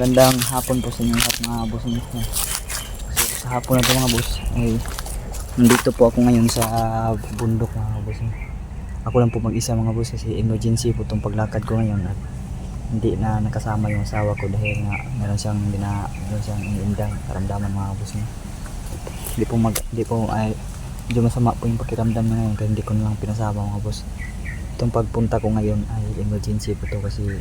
Magandang hapon po sa inyo lahat mga boss. So, sa hapon na ito mga boss ay nandito po ako ngayon sa bundok mga boss. Ako lang po mag-isa mga boss kasi emergency po itong paglakad ko ngayon at hindi na nakasama yung asawa ko dahil nga meron siyang iniindang karamdaman mga boss. Hindi po ay medyo masama po yung pakiramdam na ngayon kaya hindi ko na lang pinasama mga boss. Itong pagpunta ko ngayon ay emergency po ito kasi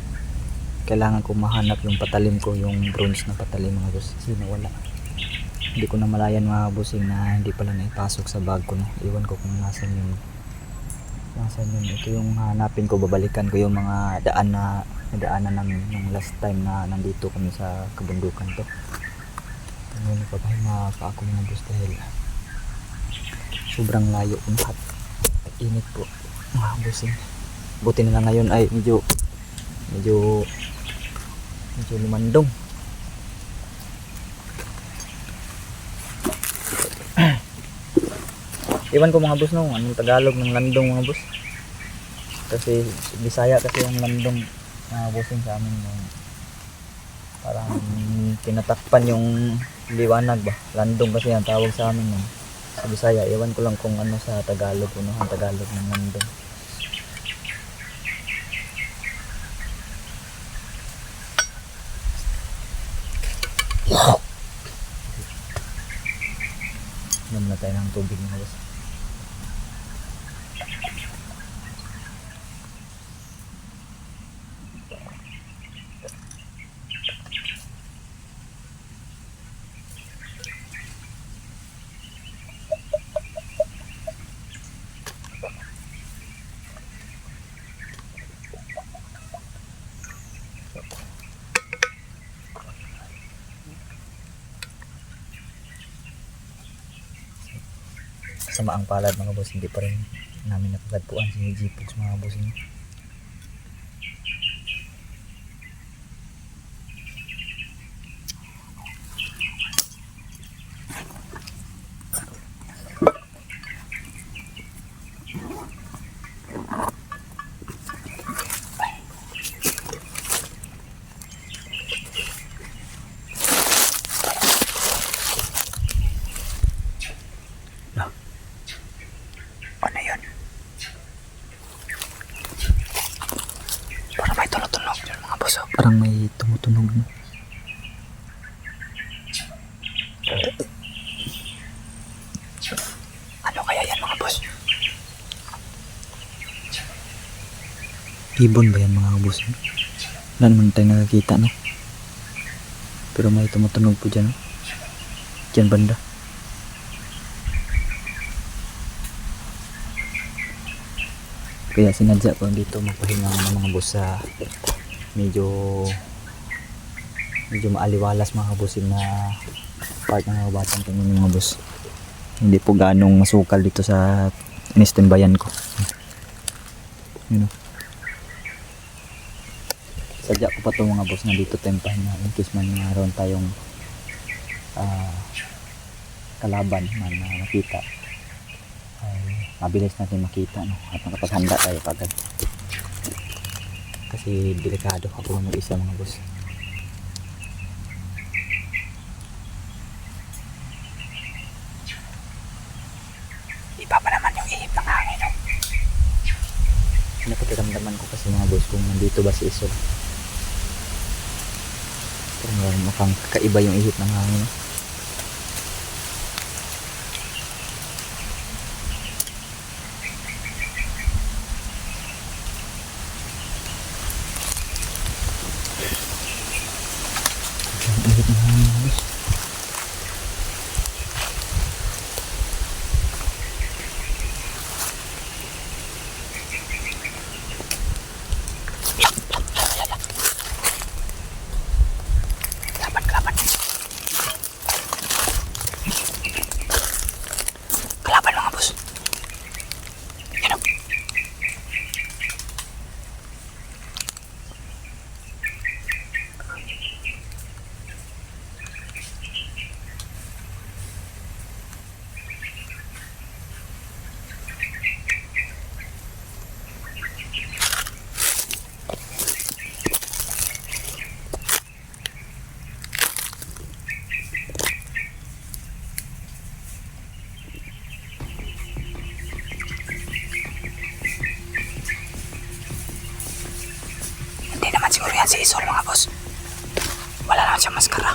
kailangan ko mahanap yung patalim ko, yung bronze na patalim mga boss kasi nawala. Hindi ko na malayan mga bossing na hindi pala naipasok sa bag ko, no? Iwan ko kung nasan yun. Ito yung hanapin ko, babalikan ko yung mga daanan namin nung last time na nandito kami sa kabundukan to. Ngayon nagpapahinga pa ako mga boss dahil sobrang layo at init po mga bossing. Buti na lang ngayon ay medyo lumandong. Iwan ko mga boss no, anong Tagalog ng landong mga boss. Kasi Bisaya kasi yung landong mga bossing sa amin yung parang tinatakpan yung liwanag ba. Landong kasi ang tawag sa amin yung sa Bisaya. Iwan ko lang kung ano sa Tagalog, ano ang Tagalog ng landong. Inom na tayo ng tubig mga boss. Sama ang palad mga boss, hindi pa rin namin nakagagpuan si G-Pox mga boss. Ano yun? Parang may tunog yun mga boss. Parang may tumutunog no? Ano kaya yan mga boss? Ibon ba yan mga boss? Wala naman tayo nakakita no? Pero may tumutunog po dyan no? Dyan banda. Kaya sinadya ko dito magpahinga ng mga boss sa medyo maaliwalas mga boss na part ng mga batang tingin mga boss. Hindi po ganong masukal dito sa inistimbayan ko. Yun o. Sadya ko pa ito mga boss na dito tempahin na in case man naroon tayong kalaban man na nakita. Mabilis natin makita no? At makapaghanda tayo pagad kasi delikado ako lang mag-isa mga boss. Iba pa naman yung ihip ng hangin no? Napakiramdaman ko kasi mga boss kung nandito ba si Isol. Pero mukhang kakaiba yung ihip ng hangin no? si Isol mga boss. Wala lang siyang maskara.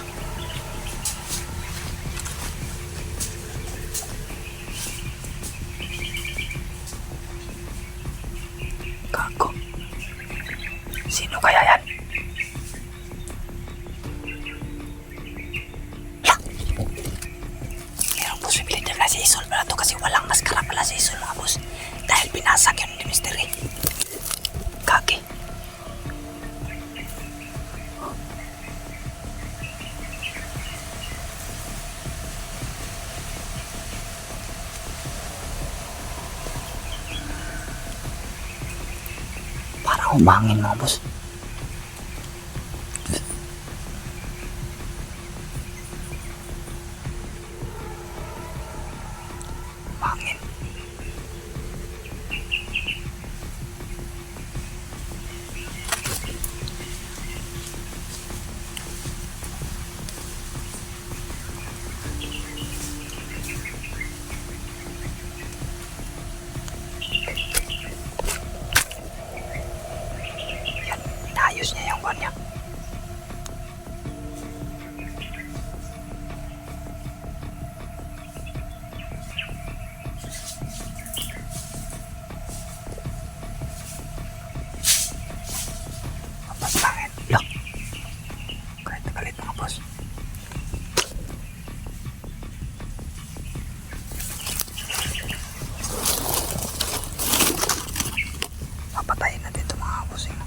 Gago. Sino kaya yan? Lah! Merong posibilidad na si Isol pala to kasi walang maskara pala si Isol mga boss. Dahil binasag yun ni Mystery. Kaki. Parang umangin mga boss. Umangin. Yan, inayos niya yung kanya. Mapasangin. Look. Kahit nagalit mga boss. Papatayin natin ito mga bossing.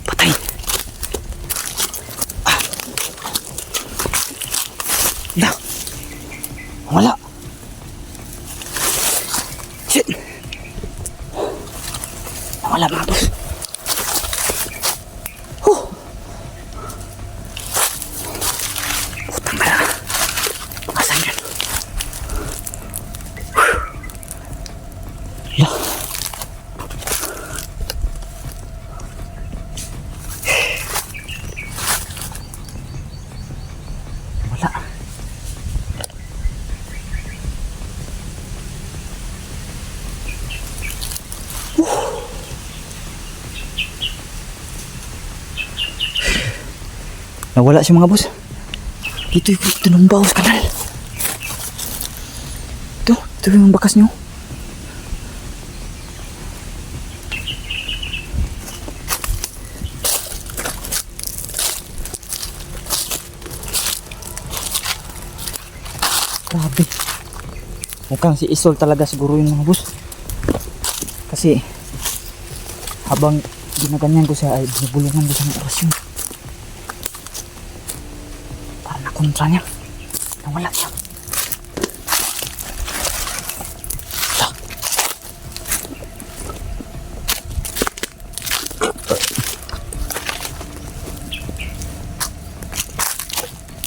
Patay. Dah. Wala. Shit. Wala mga boss. Putang na. Asan yun? Ya. Wala. Nawala siya mga boss. Ito ng bawas kanal. Ito yung bakas niyo. Grabe. Mukhang si Isol talaga siguro yung mga boss. Kasi habang ginaganyan ko siya ay binubulungan ko siya ng orasyon. Para nakontra niya. Nawala siya.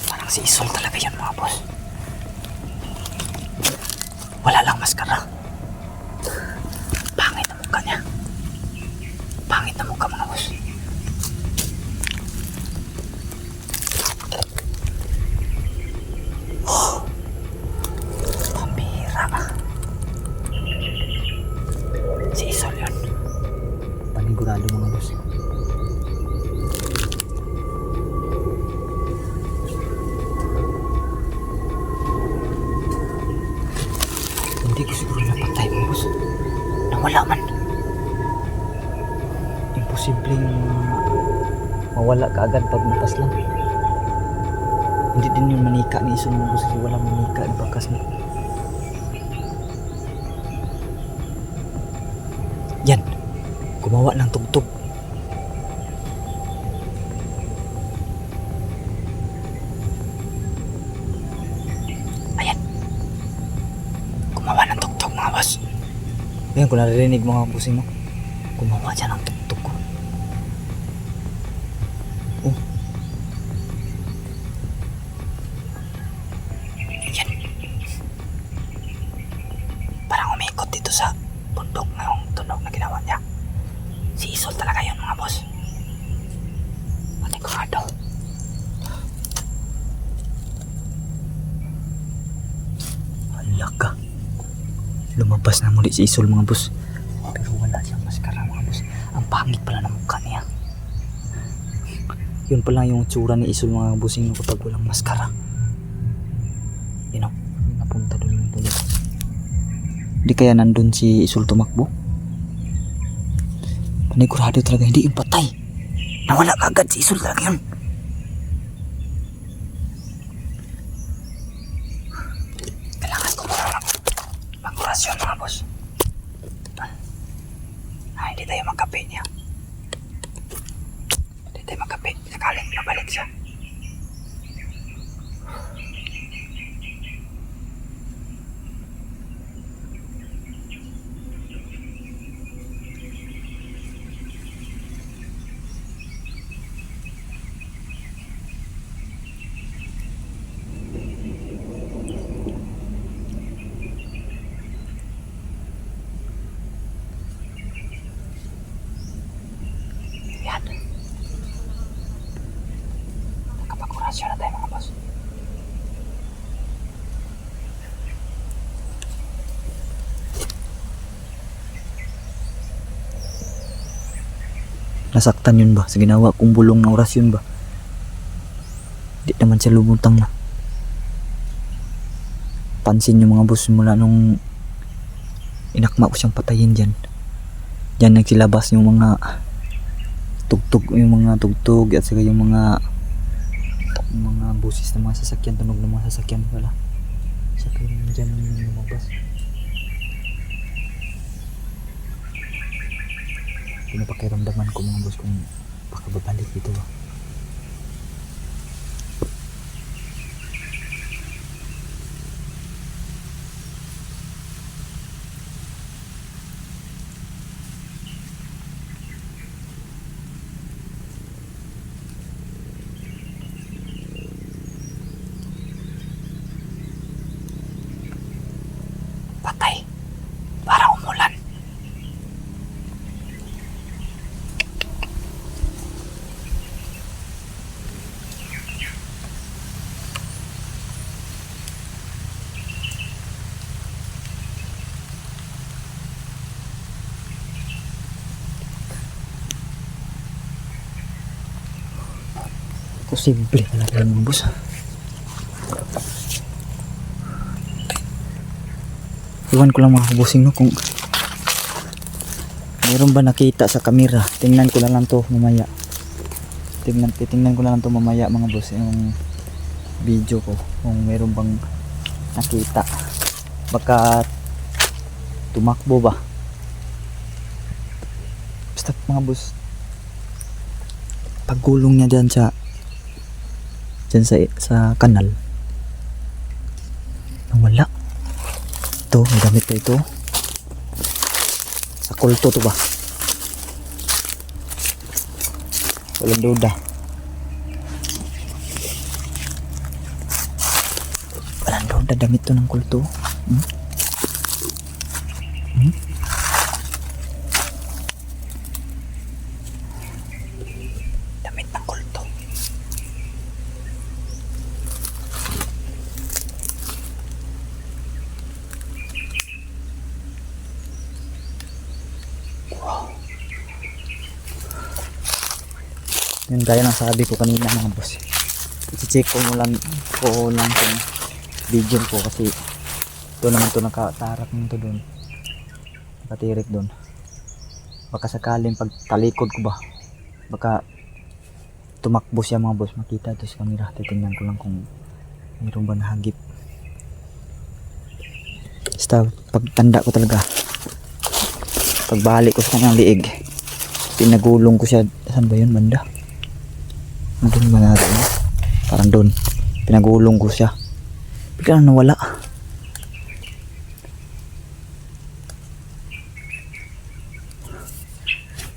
Parang si Isol talaga yan mga boss. Wala lang maskara. Pangit na mukha niya. Pangit na mukha mga boss. Pambihira. Si Isol yun. Panigurado mga boss. posibleng mawala ka agad pag napas lang. Hindi din yung manika ni Isul mga boss kasi walang manika di bakas mo. Yan, gumawa ng tugtog. Ayan, gumawa ng tugtog mga boss. Ayan, kung naririnig mga busing mo, gumawa siya ng tugtog ko. Oh. Ayan. Parang umikot dito sa bundok na yung tunog na ginawa niya. Si Isul talaga yun mga boss. Ating ko nga daw. Halaka. Lumabas na muli si Isul mga boss. Pero wala siyang maskara mga boss. Ang pangit pala ng mukha niya. Yun pala yung tsura ni Isul mga bossing kapag walang maskara. You know, napunta doon yung tulog. Di kaya nandun si Isul tumakbo? Panigurado talaga hindi yung patay. Nawala agad si Isul talaga yun. Kailangan ko mag-orasyon mga boss. Hindi tayo magkape niya. Hindi tayo magkape. Sakaling nabalik siya. Yan. Nakapag-orasyon na tayo mga boss. Nasaktan yun ba? Sa ginawa kong bulong na orasyon ba? Di naman siya lumutang na. Pansin yung mga boss mula nung inakma ko siyang patayin dyan. Dyan nagsilabas yung mga tugtog at saka yung mga busis ng mga sasakyan, tunog ng mga sasakyan pala. Saka yung dyan yung lumabas. Pinapakiramdaman ko mga boss kung baka babalik dito ba. Patay para umulan. Posible talaga mga boss. Iwan ko lang mga kabusing no kung mayroon ba nakita sa kamera. Tingnan ko na lang to mamaya. Titingnan ko na lang to mamaya mga boss yung video ko kung mayroon bang nakita. Baka tumakbo ba. Basta mga boss, paggulong niya dyan sa kanal, nawala. Ito, may gamit pa ito. Sa kulto to ba? Walang duda. Walang duda, damit to ng kulto. Damit ng kulto. Yun gaya ng sabi ko kanina mga boss. I-check ko lang kung video ko kasi ito naman to nakatarap nito doon. Nakatirik doon. Baka sakaling pag talikod ko ba, baka tumakbo siya mga boss, makita ito sa camera. Titingnan ko lang kung mayroon ba nahagip. Basta pagtanda ko talaga, pagbalik ko sa kanyang liig, pinagulong ko siya. Saan ba yun banda? Doon ba natin? Parang doon. Pinagulong ko siya. Bigla nawala.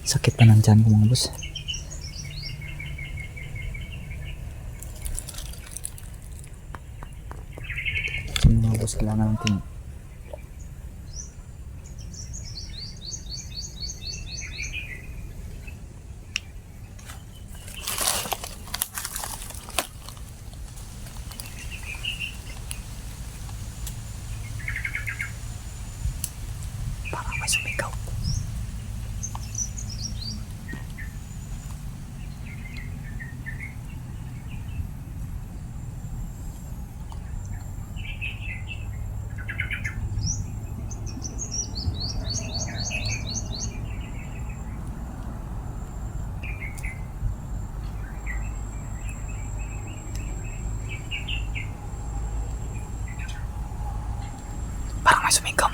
Sakit pa ng tiyan ko mga boss. So mga boss, kailangan natin parang may sumigaw. Parang may sumigaw.